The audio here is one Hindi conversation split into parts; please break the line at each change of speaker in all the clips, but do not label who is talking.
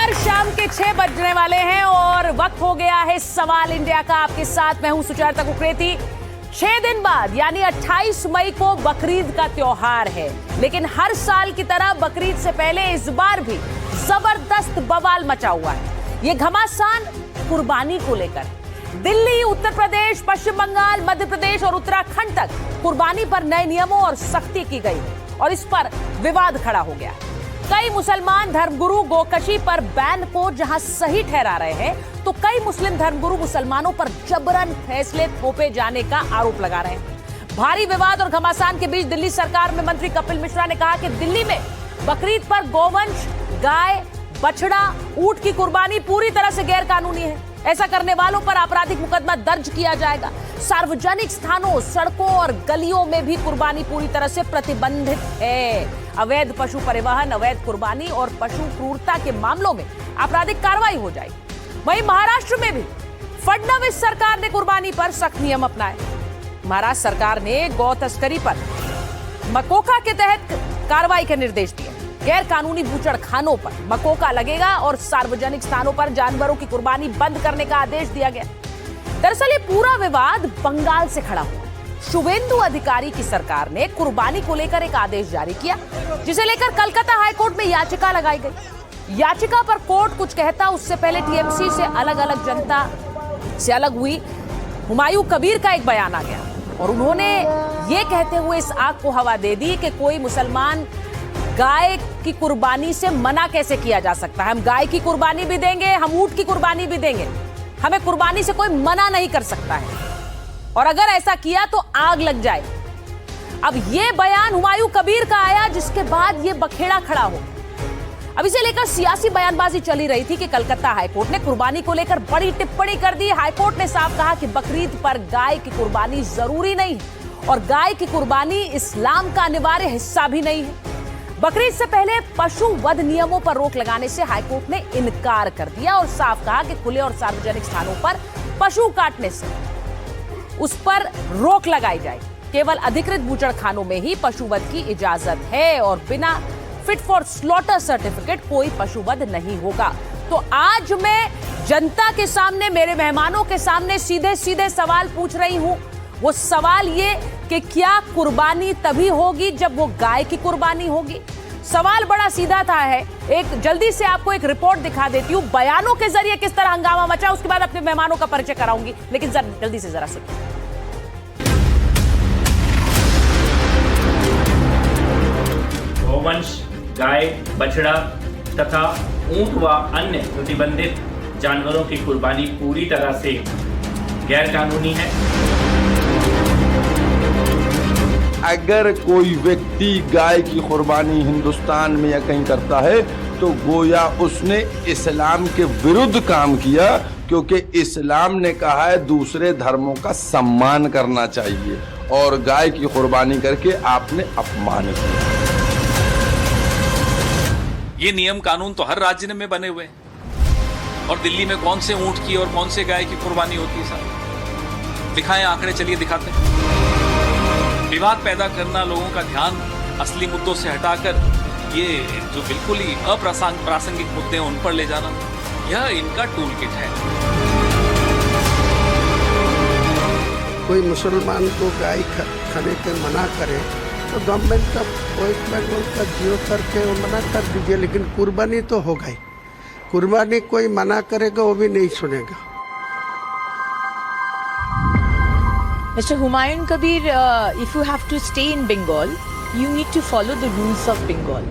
नमस्कार, शाम के 6 बजने वाले हैं और वक्त हो गया है सवाल इंडिया का। आपके साथ मैं हूं सुचेता कुकरेती। 6 दिन बाद यानी 28 मई को बकरीद का त्योहार है, लेकिन हर साल की तरह बकरीद से पहले इस बार भी जबरदस्त बवाल मचा हुआ है। ये घमासान कुर्बानी को लेकर दिल्ली, उत्तर प्रदेश, पश्चिम बंगाल, मध्य प्रदेश और उत्तराखंड तक कुर्बानी पर नए नियमों और सख्ती की गई और इस पर विवाद खड़ा हो गया। कई मुसलमान धर्मगुरु गोकशी पर बैन को जहां सही ठहरा रहे हैं, तो कई मुस्लिम धर्मगुरु मुसलमानों पर जबरन फैसले थोपे जाने का आरोप लगा रहे हैं। भारी विवाद और घमासान के बीच दिल्ली सरकार में मंत्री कपिल मिश्रा ने कहा कि दिल्ली में बकरीद पर गोवंश, गाय, बछड़ा, ऊंट की कुर्बानी पूरी तरह से गैर कानूनी है। ऐसा करने वालों पर आपराधिक मुकदमा दर्ज किया जाएगा। सार्वजनिक स्थानों, सड़कों और गलियों में भी कुर्बानी पूरी तरह से प्रतिबंधित है। अवैध पशु परिवहन, अवैध कुर्बानी और पशु क्रूरता के मामलों में आपराधिक कार्रवाई हो जाएगी। वहीं महाराष्ट्र में भी फडणवीस सरकार ने कुर्बानी पर सख्त नियम अपनाए। महाराष्ट्र सरकार ने गौ तस्करी पर मकोका के तहत कार्रवाई के निर्देश दिए। गैर कानूनी बूचड़खानों पर मकोका लगेगा और सार्वजनिक स्थानों पर जानवरों की कुर्बानी बंद करने का आदेश दिया गया। दरअसल ये पूरा विवाद बंगाल से खड़ा हुआ। शुभेंदु अधिकारी की सरकार ने कुर्बानी को लेकर एक आदेश जारी किया, जिसे लेकर कलकत्ता हाईकोर्ट में याचिका लगाई गई। याचिका पर कोर्ट कुछ कहता उससे पहले टीएमसी से अलग जनता से अलग हुई हुमायूं कबीर का एक बयान आ गया और उन्होंने ये कहते हुए इस आग को हवा दे दी कि कोई मुसलमान गाय की कुर्बानी से मना कैसे किया जा सकता है। हम गाय की कुर्बानी भी देंगे, हम ऊंट की कुर्बानी भी देंगे, हमें कुर्बानी से कोई मना नहीं कर सकता है और अगर ऐसा किया तो आग लग जाए। अब यह बयान हुमायूं कबीर का आया, जिसके बाद यह बखेड़ा खड़ा हो। अब इसे लेकर सियासी बयानबाजी चली रही थी कि कलकत्ता हाईकोर्ट ने कुर्बानी को लेकर बड़ी टिप्पणी कर दी। हाईकोर्ट ने साफ कहा कि बकरीद पर गाय की कुर्बानी जरूरी नहीं है और गाय की कुर्बानी इस्लाम का अनिवार्य हिस्सा भी नहीं है। बकरीद से पहले पशु वध नियमों पर रोक लगाने से हाईकोर्ट ने इनकार कर दिया और साफ कहा कि खुले और सार्वजनिक स्थानों पर पशु काटने से उस पर रोक लगाई जाए। केवल अधिकृत बूचड़खानों में ही पशुवध की इजाजत है और बिना फिट फॉर स्लॉटर सर्टिफिकेट कोई पशुवध नहीं होगा। तो आज मैं जनता के सामने, मेरे मेहमानों के सामने सीधे सीधे सवाल पूछ रही हूं। वो सवाल ये कि क्या कुर्बानी तभी होगी जब वो गाय की कुर्बानी होगी? सवाल बड़ा सीधा था है। एक जल्दी से आपको एक रिपोर्ट दिखा देती हूँ, बयानों के जरिए किस तरह हंगामा मचा, उसके बाद अपने मेहमानों का परिचय कराऊंगी, लेकिन जल्दी से जरा सुनिए।
गोवंश, गाय, बछड़ा तथा ऊंट व अन्य प्रतिबंधित जानवरों की कुर्बानी पूरी तरह से गैर कानूनी है।
अगर कोई व्यक्ति गाय की कुर्बानी हिंदुस्तान में या कहीं करता है तो गोया उसने इस्लाम के विरुद्ध काम किया, क्योंकि इस्लाम ने कहा है दूसरे धर्मों का सम्मान करना चाहिए और गाय की कुर्बानी करके आपने अपमान किया।
ये नियम कानून तो हर राज्य में बने हुए हैं और दिल्ली में कौन से ऊंट की और कौन से गाय की कुर्बानी होती है साहब? दिखाएं आंकड़े, चलिए दिखाते हैं। विवाद पैदा करना, लोगों का ध्यान असली मुद्दों से हटाकर ये जो बिल्कुल ही अप्रासंगिक मुद्दे हैं उन पर ले जाना, यह इनका टूल किट है।
कोई मुसलमान को गाय खाने के मना करे तो गवर्नमेंट का वेस्ट बंगाल का जियो करके वो मना कर दीजिए, लेकिन कुर्बानी तो होगा ही। कुर्बानी कोई मना करेगा वो भी नहीं सुनेगा।
Mr. Humayun Kabir, if you have to stay in Bengal, you need to follow the rules of Bengal.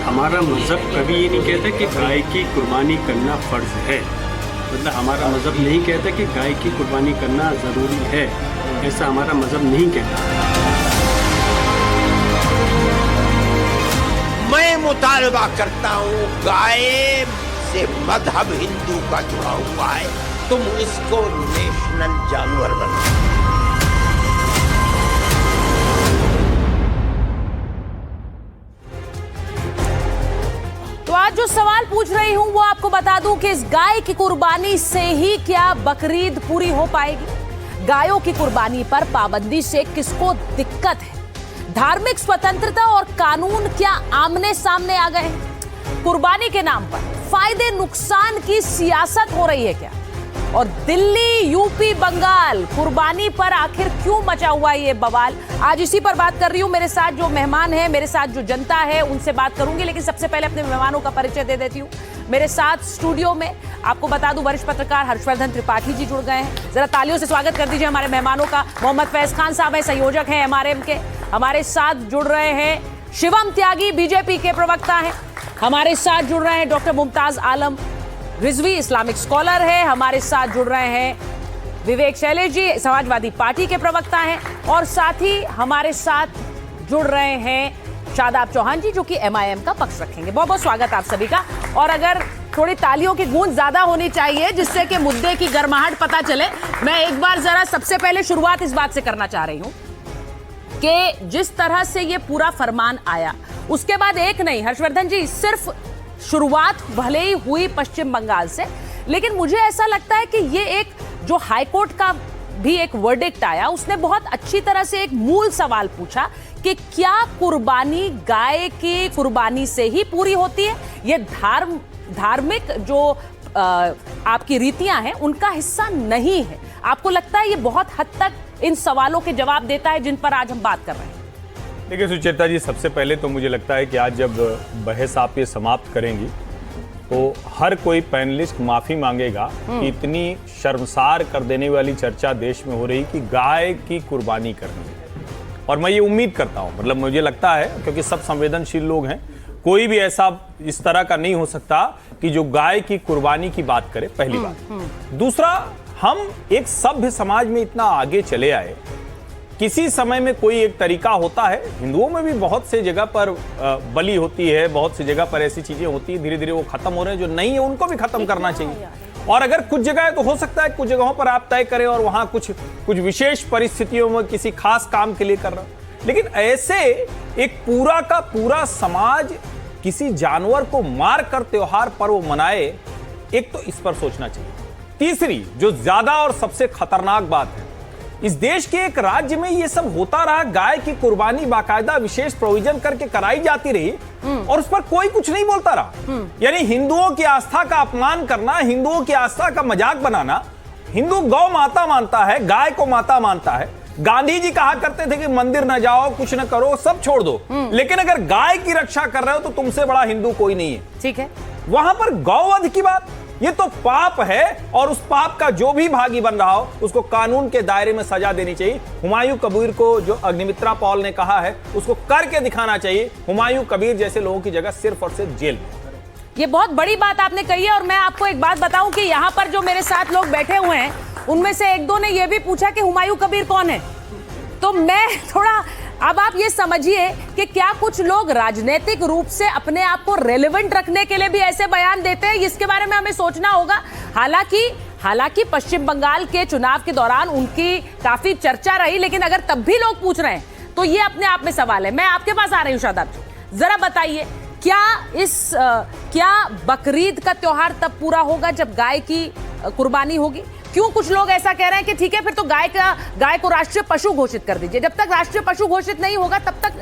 हमारा मजहब कभी ये नहीं कहता कि गाय की कुर्बानी करना फर्ज है। मतलब हमारा मजहब नहीं कहता कि गाय की कुर्बानी करना ज़रूरी है, ऐसा हमारा मजहब नहीं कहता।
मैं मुतालबा करता हूँ, गाय से मजहब हिंदू का जुड़ा हुआ है, तुम इसको नेशनल जानवर बनाओ।
तो आज जो सवाल पूछ रही हूं वो आपको बता दूं कि इस गाय की कुर्बानी से ही क्या बकरीद पूरी हो पाएगी? गायों की कुर्बानी पर पाबंदी से किसको दिक्कत है? धार्मिक स्वतंत्रता और कानून क्या आमने सामने आ गए? कुर्बानी के नाम पर फायदे नुकसान की सियासत हो रही है क्या? और दिल्ली, यूपी, बंगाल, कुर्बानी पर आखिर क्यों मचा हुआ ये बवाल? आज इसी पर बात कर रही हूं। मेरे साथ जो मेहमान हैं, मेरे साथ जो जनता है, उनसे बात करूंगी, लेकिन सबसे पहले अपने मेहमानों का परिचय दे देती हूं। मेरे साथ स्टूडियो में आपको बता दूं, वरिष्ठ पत्रकार हर्षवर्धन त्रिपाठी जी जुड़ गए हैं। जरा तालियों से स्वागत कर दीजिए हमारे मेहमानों का। मोहम्मद फैज खान साहब हैं, संयोजक हैं एमआरएम के। हमारे साथ जुड़ रहे हैं शिवम त्यागी, बीजेपी के प्रवक्ता हैं। हमारे साथ जुड़ रहे हैं डॉक्टर मुमताज आलम रिजवी, इस्लामिक स्कॉलर है। हमारे साथ जुड़ रहे हैं विवेक शैलेश जी, समाजवादी पार्टी के प्रवक्ता हैं। और साथ ही हमारे साथ जुड़ रहे हैं शादाब चौहान जी, जो कि एमआईएम का पक्ष रखेंगे। बहुत बहुत स्वागत आप सभी का। और अगर थोड़ी तालियों की गूंज ज्यादा होनी चाहिए जिससे कि मुद्दे की गर्माहट पता चले, मैं एक बार जरा सबसे पहले शुरुआत इस बात से करना चाह रही हूं कि जिस तरह से ये पूरा फरमान आया, उसके बाद एक नहीं हर्षवर्धन जी, सिर्फ शुरुआत भले ही हुई पश्चिम बंगाल से, लेकिन मुझे ऐसा लगता है कि ये एक जो हाईकोर्ट का भी एक वर्डिक्ट आया, उसने बहुत अच्छी तरह से एक मूल सवाल पूछा कि क्या कुर्बानी गाय की कुर्बानी से ही पूरी होती है? ये धार्मिक जो आपकी रीतियां हैं उनका हिस्सा नहीं है। आपको लगता है ये बहुत हद तक इन सवालों के जवाब देता है जिन पर आज हम बात कर रहे हैं?
देखिए सुचेता जी, सबसे पहले तो मुझे लगता है कि आज जब बहस आप ये समाप्त करेंगी तो हर कोई पैनलिस्ट माफी मांगेगा कि इतनी शर्मसार कर देने वाली चर्चा देश में हो रही कि गाय की कुर्बानी करनी है। और मैं ये उम्मीद करता हूँ, मतलब मुझे लगता है, क्योंकि सब संवेदनशील लोग हैं, कोई भी ऐसा इस तरह का नहीं हो सकता कि जो गाय की कुर्बानी की बात करे, पहली बात। दूसरा, हम एक सभ्य समाज में इतना आगे चले आए, किसी समय में कोई एक तरीका होता है, हिंदुओं में भी बहुत से जगह पर बलि होती है, बहुत सी जगह पर ऐसी चीजें होती है, धीरे धीरे वो खत्म हो रहे हैं, जो नहीं है उनको भी खत्म करना चाहिए। और अगर कुछ जगह है तो हो सकता है कुछ जगहों पर आप तय करें और वहां कुछ विशेष परिस्थितियों में किसी खास काम के लिए कर रहा हो, लेकिन ऐसे एक पूरा का पूरा समाज किसी जानवर को मार कर त्योहार पर्व मनाए, एक तो इस पर सोचना चाहिए। तीसरी, जो ज्यादा और सबसे खतरनाक बात है, इस देश के एक राज्य में ये सब होता रहा, गाय की कुर्बानी बाकायदा विशेष प्रोविजन करके कराई जाती रही और उस पर कोई कुछ नहीं बोलता रहा। यानी हिंदुओं की आस्था का अपमान करना, हिंदुओं की आस्था का मजाक बनाना। हिंदू गौ माता मानता है, गाय को माता मानता है। गांधी जी कहा करते थे कि मंदिर न जाओ, कुछ न करो, सब छोड़ दो, लेकिन अगर गाय की रक्षा कर रहे हो तो तुमसे बड़ा हिंदू कोई नहीं है।
ठीक है,
वहां पर गौवध की बात, ये तो पाप है और उस पाप का जो भी भागी बन रहा हो उसको कानून के दायरे में सजा देनी चाहिए। हुमायूं कबीर को जो अग्निमित्रा पॉल ने कहा है उसको करके दिखाना चाहिए। हुमायूं कबीर जैसे लोगों की जगह सिर्फ और सिर्फ जेल में।
ये बहुत बड़ी बात आपने कही है। और मैं आपको एक बात बताऊं कि यहाँ पर जो मेरे साथ लोग बैठे हुए हैं उनमें से एक दो ने यह भी पूछा कि हुमायूं कबीर कौन है। तो मैं थोड़ा, अब आप ये समझिए कि क्या कुछ लोग राजनीतिक रूप से अपने आप को रेलेवेंट रखने के लिए भी ऐसे बयान देते हैं, इसके बारे में हमें सोचना होगा। हालांकि पश्चिम बंगाल के चुनाव के दौरान उनकी काफी चर्चा रही, लेकिन अगर तब भी लोग पूछ रहे हैं तो ये अपने आप में सवाल है। मैं आपके पास आ रही हूँ शादाब जी, जरा बताइए, क्या बकरीद का त्योहार तब पूरा होगा जब गाय की कुर्बानी होगी? क्यों कुछ लोग ऐसा कह रहे हैं कि ठीक है, फिर तो गाय को राष्ट्रीय पशु घोषित कर दीजिए। जब तक राष्ट्रीय पशु घोषित नहीं होगा तब तक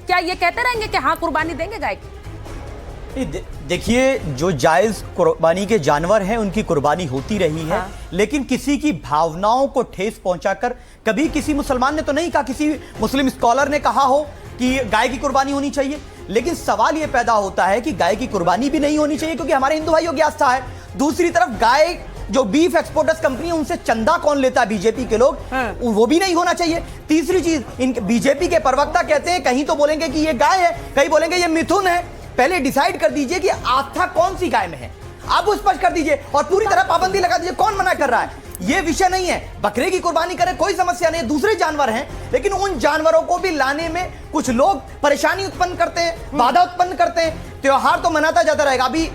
क्या ये कहते रहेंगे कि हाँ कुर्बानी देंगे गाय की?
देखिए, जो जायज कुर्बानी के जानवर हैं उनकी कुर्बानी होती रही है। हाँ। लेकिन किसी की भावनाओं को ठेस पहुंचाकर कभी किसी मुसलमान ने तो नहीं कहा, किसी मुस्लिम स्कॉलर ने कहा हो कि गाय की कुर्बानी होनी चाहिए। लेकिन सवाल यह पैदा होता है कि गाय की कुर्बानी भी नहीं होनी चाहिए क्योंकि हमारे हिंदू भाइयों की आस्था है। दूसरी तरफ गाय जो बीफ एक्सपोर्टर्स कंपनी है उनसे चंदा कौन लेता है, बीजेपी के लोग, वो भी नहीं होना चाहिए। तीसरी चीज, इन बीजेपी के प्रवक्ता कहते हैं, कहीं तो बोलेंगे कि ये गाय है, कहीं बोलेंगे ये मिथुन है। पहले डिसाइड कर दीजिए कि आस्था कौन सी गाय में है, आप वो स्पष्ट कर दीजिए और पूरी तरह पाबंदी लगा दीजिए। कौन मना कर रहा है? ये विषय नहीं है। बकरे की कुर्बानी करें, कोई समस्या नहीं है, दूसरे जानवर हैं, लेकिन उन जानवरों को भी लाने में कुछ लोग परेशानी उत्पन्न करते हैं, बाधा उत्पन्न करते हैं। त्योहार तो मनाता जाता रहेगा। अभी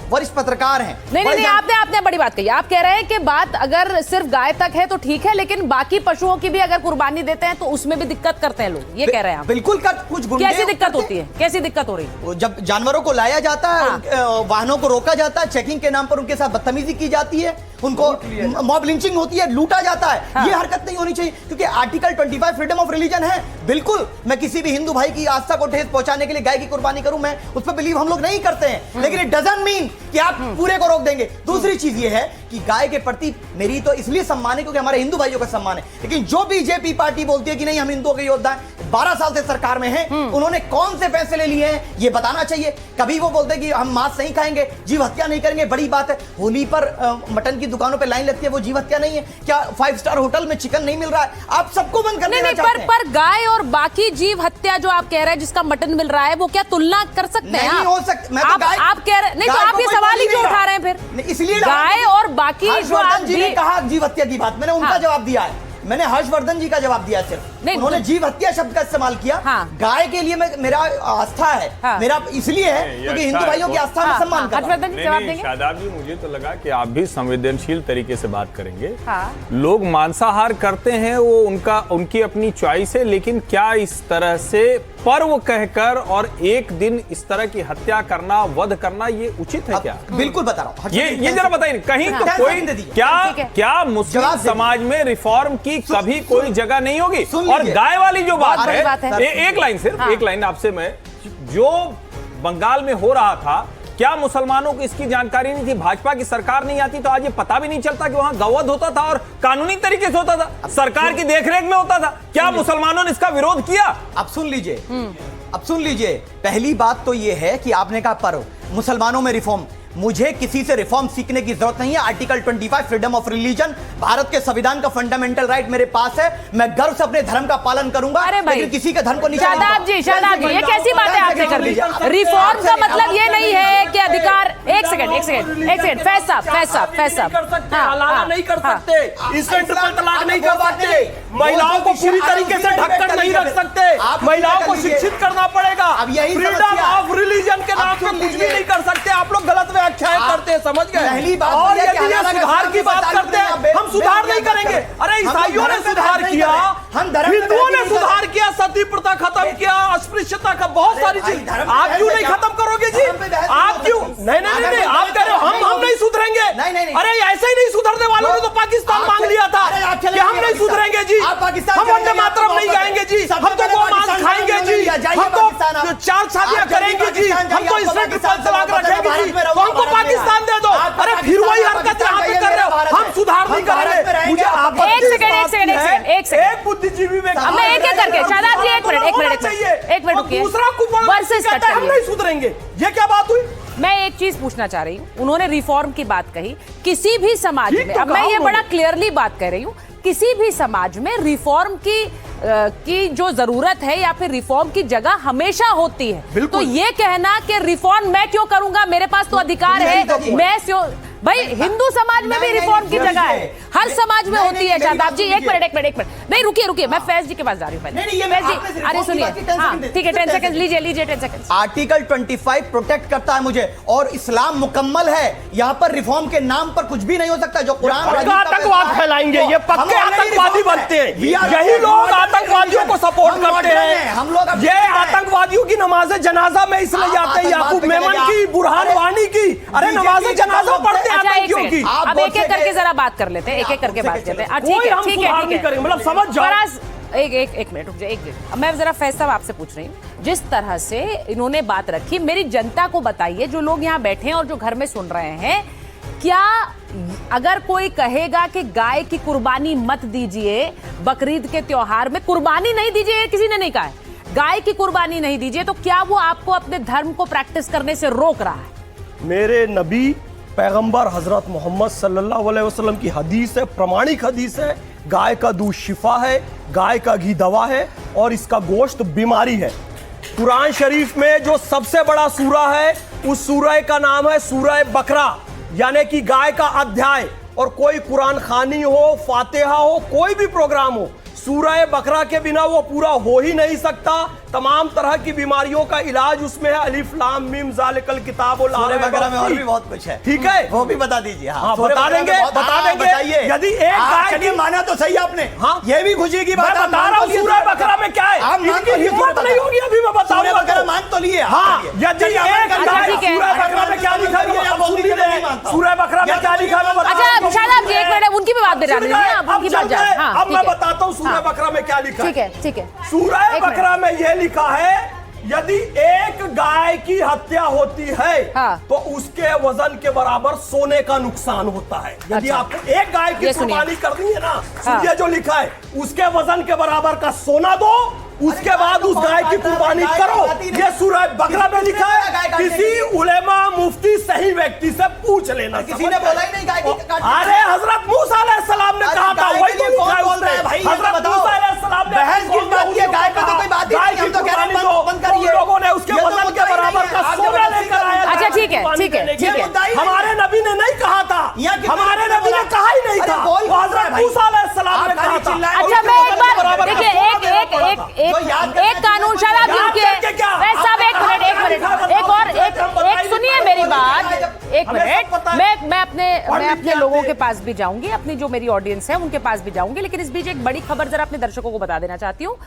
वरिष्ठ पत्रकार हैं,
नहीं, आपने बड़ी बात कही। आप कह रहे हैं कि बात अगर सिर्फ गाय तक है तो ठीक है, लेकिन बाकी पशुओं की भी अगर कुर्बानी देते हैं तो उसमें भी दिक्कत करते हैं लोग, ये कह रहे हैं आप?
बिल्कुल कुछ गुंडे
कैसी दिक्कत होती है? कैसी दिक्कत हो रही है?
जब जानवरों को लाया जाता है, वाहनों को रोका जाता है, चेकिंग के नाम पर उनके साथ बदतमीजी की जाती है उनको मॉब लिंचिंग होती है, लूटा जाता है। ये हरकत नहीं होनी चाहिए, क्योंकि आर्टिकल 25 फ्रीडम ऑफ रिलीजन है। बिल्कुल मैं किसी भी हिंदू भाई की आस्था को ठेस पहुंचाने के लिए गाय की कुर्बानी करूं, मैं उस पर बिलीव हम लोग नहीं करते हैं, लेकिन इट डजंट मीन कि आप पूरे को रोक देंगे। दूसरी चीज ये है कि गाय के प्रति मेरी तो इसलिए सम्मान है क्योंकि हमारे हिंदू भाइयों का सम्मान है, लेकिन जो बीजेपी पार्टी बोलती है कि नहीं हम हिंदुओं के योद्धा हैं, 12 साल से सरकार में हैं, उन्होंने कौन से फैसले लिए हैं ये बताना चाहिए। कभी वो बोलते हैं कि हम मांस नहीं खाएंगे, जीव हत्या नहीं करेंगे, बड़ी बात है। होली पर मटन की दुकानों पे लाइन लगती है, वो जीव हत्या नहीं है क्या? 5 स्टार होटल में चिकन नहीं मिल रहा है, आप सबको बंद करने चाहते हैं।
पर गाय और बाकी जीव हत्या जो आप कह रहे हैं जिसका मटन मिल रहा है, वो क्या तुलना कर सकते हैं?
नहीं हो सकता। मैं
आप कह रहे नहीं, तो आप ये सवाल ही क्यों उठा रहे हैं फिर?
इसलिए
गाय और बाकी जो आप
जी ने कहा जीव हत्या की बात, मैंने उनका जवाब दिया है, मैंने हर्षवर्धन जी का जवाब दिया सिर्फ, उन्होंने जीव हत्या शब्द का इस्तेमाल किया। गाय के लिए मेरा आस्था है, मेरा इसलिए है क्योंकि हिंदू भाइयों की आस्था में सम्मान करता हूं।
शादाब जी, मुझे तो लगा कि आप भी संवेदनशील तरीके से बात करेंगे। लोग मांसाहार करते हैं, वो उनकी अपनी चॉइस है, लेकिन क्या इस तरह से पर्व कहकर और एक दिन इस तरह की हत्या करना, वध करना, ये उचित है क्या?
बिल्कुल बता रहा हूं,
ये जरा बताइए, कहीं तो कोई क्या मुस्लिम समाज में रिफॉर्म की कभी कोई जगह नहीं होगी? और गाय वाली जो बात है, एक लाइन सिर्फ, एक लाइन आपसे मैं, जो बंगाल में हो रहा था, क्या मुसलमानों को इसकी जानकारी नहीं थी? भाजपा की सरकार नहीं आती तो आज ये पता भी नहीं चलता कि वहां गौवध होता था और कानूनी तरीके से होता था, सरकार की देखरेख में होता था। क्या मुसलमानों ने इसका विरोध किया?
अब सुन लीजिए, पहली बात तो ये है कि आपने कहा पर्व, मुसलमानों में रिफॉर्म, मुझे किसी से रिफॉर्म सीखने की जरूरत नहीं है। Article 25 freedom of religion, Bharat के संविधान का फंडामेंटल राइट मेरे पास है, मैं गर्व से अपने धर्म का पालन करूंगा, लेकिन किसी के धर्म को नहीं।
शादाब जी, ये कैसी बात है आपने कर ली? रिफॉर्म का मतलब ये नहीं है कि अधिकार, एक सेकंड, फैसला
हलाला नहीं कर सकते, इससे ट्रिपल तलाक नहीं कर सकते, महिलाओं को पूरी तरीके से ढककर नहीं रख सकते, महिलाओं को शिक्षित करना पड़ेगा, फ्रीडम ऑफ रिलीजन के नाम पर कुछ भी नहीं कर सकते। आप लोग गलत व्याख्याएं करते हैं, समझ गए?
पहली बात
और यदि ये सुधार की बात करते हैं, हम सुधार नहीं करेंगे। अरे ईसाइयों ने सुधार किया, हिंदुओं ने सुधार किया, सती प्रथा खत्म किया, अस्पृश्यता का बहुत सारी चीज, आप क्यों नहीं खत्म करोगे जी? आप क्यों नहीं, आप कह रहे हो हम नहीं सुधरेंगे। अरे ऐसे ही नहीं सुधरने वालों ने तो पाकिस्तान मांग लिया था कि हम नहीं सुधरेंगे जी, हम वंदे मातरम नहीं गाएंगे जी, हम तो गोमांस खाएंगे जी, हम तो 4 शादियां करेंगे जी, हम तो इससे ट्रिपल तलाक रखेंगे जी, हमको पाकिस्तान दे दो। अरे फिर वही हरकत यहाँ पे कर रहे हो, हम सुधार नहीं करेंगे। मुझे
एक सेकंड,
एक बुद्धिजीवी में
मैं एक करके, शादाब जी एक मिनट रुकिए,
दूसरा कुछ हम नहीं सुधरेंगे, ये क्या बात हुई?
मैं एक चीज पूछना चाह रही हूँ, उन्होंने रिफॉर्म की बात कही, किसी भी समाज में, अब मैं ये बड़ा क्लियरली बात कर रही हूँ, किसी भी समाज में रिफॉर्म की जो जरूरत है या फिर रिफॉर्म की जगह हमेशा होती है। तो ये कहना कि रिफॉर्म मैं क्यों करूंगा, मेरे पास तो अधिकार है, मैं भाई हिंदू समाज में भी रिफॉर्म की जगह है, हर समाज में होती है। शादाब जी एक मिनट, नहीं रुकिए, मैं फैज जी के पास जा रही हूँ पहले। अरे सुनिए, हाँ ठीक है, 10 सेकंड लीजिए 10 सेकंड।
आर्टिकल 25 प्रोटेक्ट करता है मुझे, और इस्लाम मुकम्मल है, यहाँ पर रिफॉर्म के नाम पर कुछ भी नहीं हो सकता। जो कुरान
आतंकवाद फैलाएंगे, ये पक्के आतंकवादी बनते हैं, यही लोग आतंकवादियों को सपोर्ट करते हैं। हम लोग ये आतंकवादियों की नमाज जनाजा में इसलिए जाते हैं, याकूब मेमन की, बुरहान वानी की, अरे नमाज जनाजा पढ़ते।
अच्छा अब एक करके जरा बात कर लेते हैं, एक करके बात करते हैं। ठीक है,
मतलब समझ जाओ।
एक मिनट रुक जाए, एक मिनट। मैं जरा फैज साहब आपसे पूछ रही हूँ, जिस तरह से इन्होंने बात रखी, मेरी जनता को बताइए, जो लोग यहाँ बैठे हैं और जो घर में सुन रहे हैं, क्या अगर कोई कहेगा कि गाय की कुर्बानी मत दीजिए, बकरीद के त्योहार में कुर्बानी नहीं दीजिए, किसी ने नहीं कहा है, गाय की कुर्बानी नहीं दीजिए, तो क्या वो आपको अपने धर्म को प्रैक्टिस करने से रोक रहा है?
मेरे नबी पैगंबर हजरत मोहम्मद सल्लल्लाहु अलैहि वसल्लम की हदीस है, प्रमाणिक हदीस है, गाय का दूध शिफा है, गाय का घी दवा है और इसका गोश्त बीमारी है। कुरान शरीफ में जो सबसे बड़ा सूरा है, उस सूरह का नाम है सूरह बकरा, यानी कि गाय का अध्याय। और कोई कुरान खानी हो, फातिहा हो, कोई भी प्रोग्राम हो, सूरह बकरा के बिना वो पूरा हो ही नहीं सकता। तमाम तरह की बीमारियों का इलाज उसमें है। अलिफ लाम मीम ज़ालिकल किताब ला रहे
बकरा में और भी बहुत कुछ है,
ठीक है,
वो भी बता दीजिए।
हाँ, बता देंगे। यदि एक गाय की
माना तो सही आपने,
हाँ
ये भी खुशी की बात
बता रहा हूँ। सूरह बकरा में क्या है, इनकी हिम्मत नहीं होगी, अभी मैं बताऊंगा।
बकरा मान तो लिए,
हाँ, यदि एक गाय, सूरह बकरा में क्या लिखा है, सूरह बकरा में क्या लिखा है।
अच्छा जाने दीजिए, आप उनकी बात जान। हाँ,
अब
ठीक
मैं
है।
बताता हूँ सूरह
हाँ।
बकरा में क्या लिखा है।
ठीक है, ठीक है।
सूरह
एक मिनट।
बकरा में यह लिखा है, यदि एक गाय की हत्या होती है
हाँ।
तो उसके वजन के बराबर सोने का नुकसान होता है। यदि
अच्छा।
आपको एक गाय की
ये सुनिए।
कुर्बानी करनी है ना,
हाँ।
ये जो लिखा है, उसके वजन के बराबर का सोना दो, उसके बाद उस गाय की कुर्बानी करो। ये सूरह बकरा में लिखा है। किसी उलेमा मुफ्ती सही व्यक्ति से पूछ लेना।
किसी ने बोला ही नहीं गाय की काट।
अरे हजरत मूसा अलैहिस्सलाम ने कहा था, वही तो लिखा है उसमें। हजरत मूसा अलैहिस्सलाम ने
बहस किस बात की है? गाय पे तो कोई बात ही नहीं, हम तो कह रहे हैं बंद करिए।
लोगों ने उसके वजन के बराबर का सोना लेकर आया।
अच्छा, ठीक है, ठीक है, ठीक है।
हमारे नबी ने नहीं कहा था, हमारे नबी ने कहा ही नहीं था, वो हजरत मूसा अलैहिस्सलाम ने कहा था।
अच्छा, मैं एक बार देखिए, एक कानून शराब रुकिए साहब, एक मिनट, एक सुनिए मेरी बात, एक मिनट। मैं अपने लोगों के पास भी जाऊंगी, अपनी जो मेरी ऑडियंस है उनके पास भी जाऊंगी, लेकिन इस बीच एक बड़ी खबर जरा अपने दर्शकों को बता देना चाहती हूँ।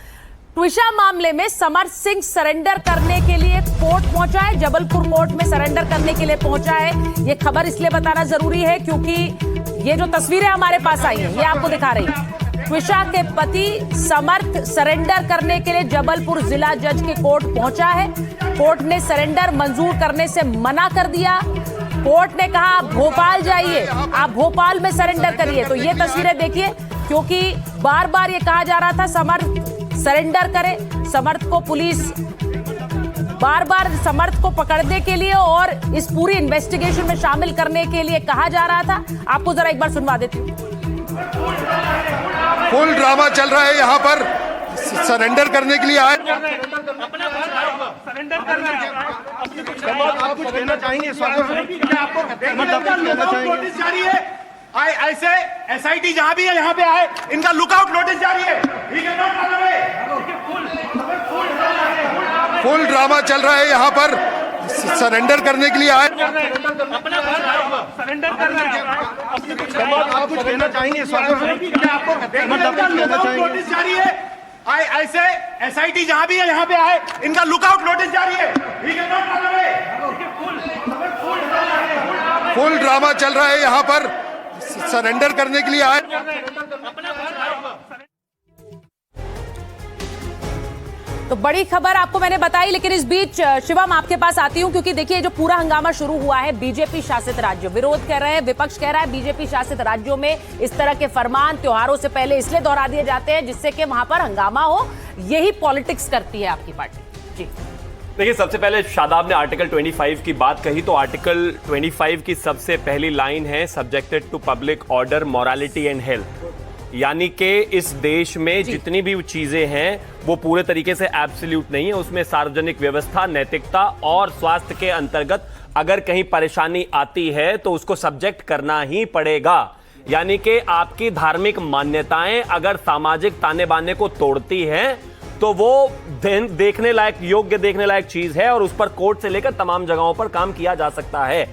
ट्विशा मामले में समर सिंह सरेंडर करने के लिए कोर्ट पहुंचा है, जबलपुर कोर्ट में सरेंडर करने के लिए पहुंचा है। ये खबर इसलिए बताना जरूरी है क्योंकि ये जो तस्वीरें हमारे पास आई हैं, ये आपको दिखा रही हैं। ट्विशा के पति समर्थ सरेंडर करने के लिए जबलपुर जिला जज के कोर्ट पहुंचा है। कोर्ट ने सरेंडर मंजूर करने से मना कर दिया। कोर्ट ने कहा आप भोपाल जाइए, आप भोपाल में सरेंडर करिए। तो ये तस्वीरें देखिए, क्योंकि बार बार ये कहा जा रहा था समर्थ सरेंडर करे। समर्थ को पुलिस बार बार समर्थ को पकड़ने के लिए और इस पूरी इन्वेस्टिगेशन में शामिल करने के लिए कहा जा रहा था। आपको जरा एक बार सुनवा देती हूँ।
फुल ड्रामा चल रहा है यहाँ पर, सरेंडर करने के लिए आए।
ऐसे एसआईटी जहां भी है यहाँ पे आए, इनका लुकआउट नोटिस जारी है।
फुल ड्रामा चल रहा है यहाँ पर, सरेंडर करने के लिए आए।
सरेंडर कर रहे हैं आप कुछ कहना चाहेंगे? नोटिस जारी है। ऐसे एसआईटी जहां भी है यहाँ पे आए, इनका लुकआउट नोटिस जारी है।
फुल ड्रामा चल रहा है यहाँ पर, सरेंडर करने के लिए आए।
तो बड़ी खबर आपको मैंने बताई, लेकिन इस बीच शिवम आपके पास आती हूं, क्योंकि देखिए जो पूरा हंगामा शुरू हुआ है, बीजेपी शासित राज्य विरोध कर रहे हैं, विपक्ष कह रहा है बीजेपी शासित राज्यों में इस तरह के फरमान त्योहारों से पहले इसलिए दोहरा दिए जाते हैं जिससे कि वहां पर हंगामा हो। यही पॉलिटिक्स करती है आपकी पार्टी। जी
देखिए, सबसे पहले शादाब ने आर्टिकल 25 की बात कही, तो आर्टिकल 25 की सबसे पहली लाइन है subjected to public order, morality and health. यानी कि इस देश में जितनी भी चीजें हैं वो पूरे तरीके से एब्सोल्यूट नहीं है। उसमें सार्वजनिक व्यवस्था, नैतिकता और स्वास्थ्य के अंतर्गत अगर कहीं परेशानी आती है तो उसको सब्जेक्ट करना ही पड़ेगा। यानी कि आपकी धार्मिक मान्यताएं अगर सामाजिक ताने बाने को तोड़ती हैं तो वो देखने लायक, योग्य देखने लायक चीज है और उस पर कोर्ट से लेकर तमाम जगहों पर काम किया जा सकता है।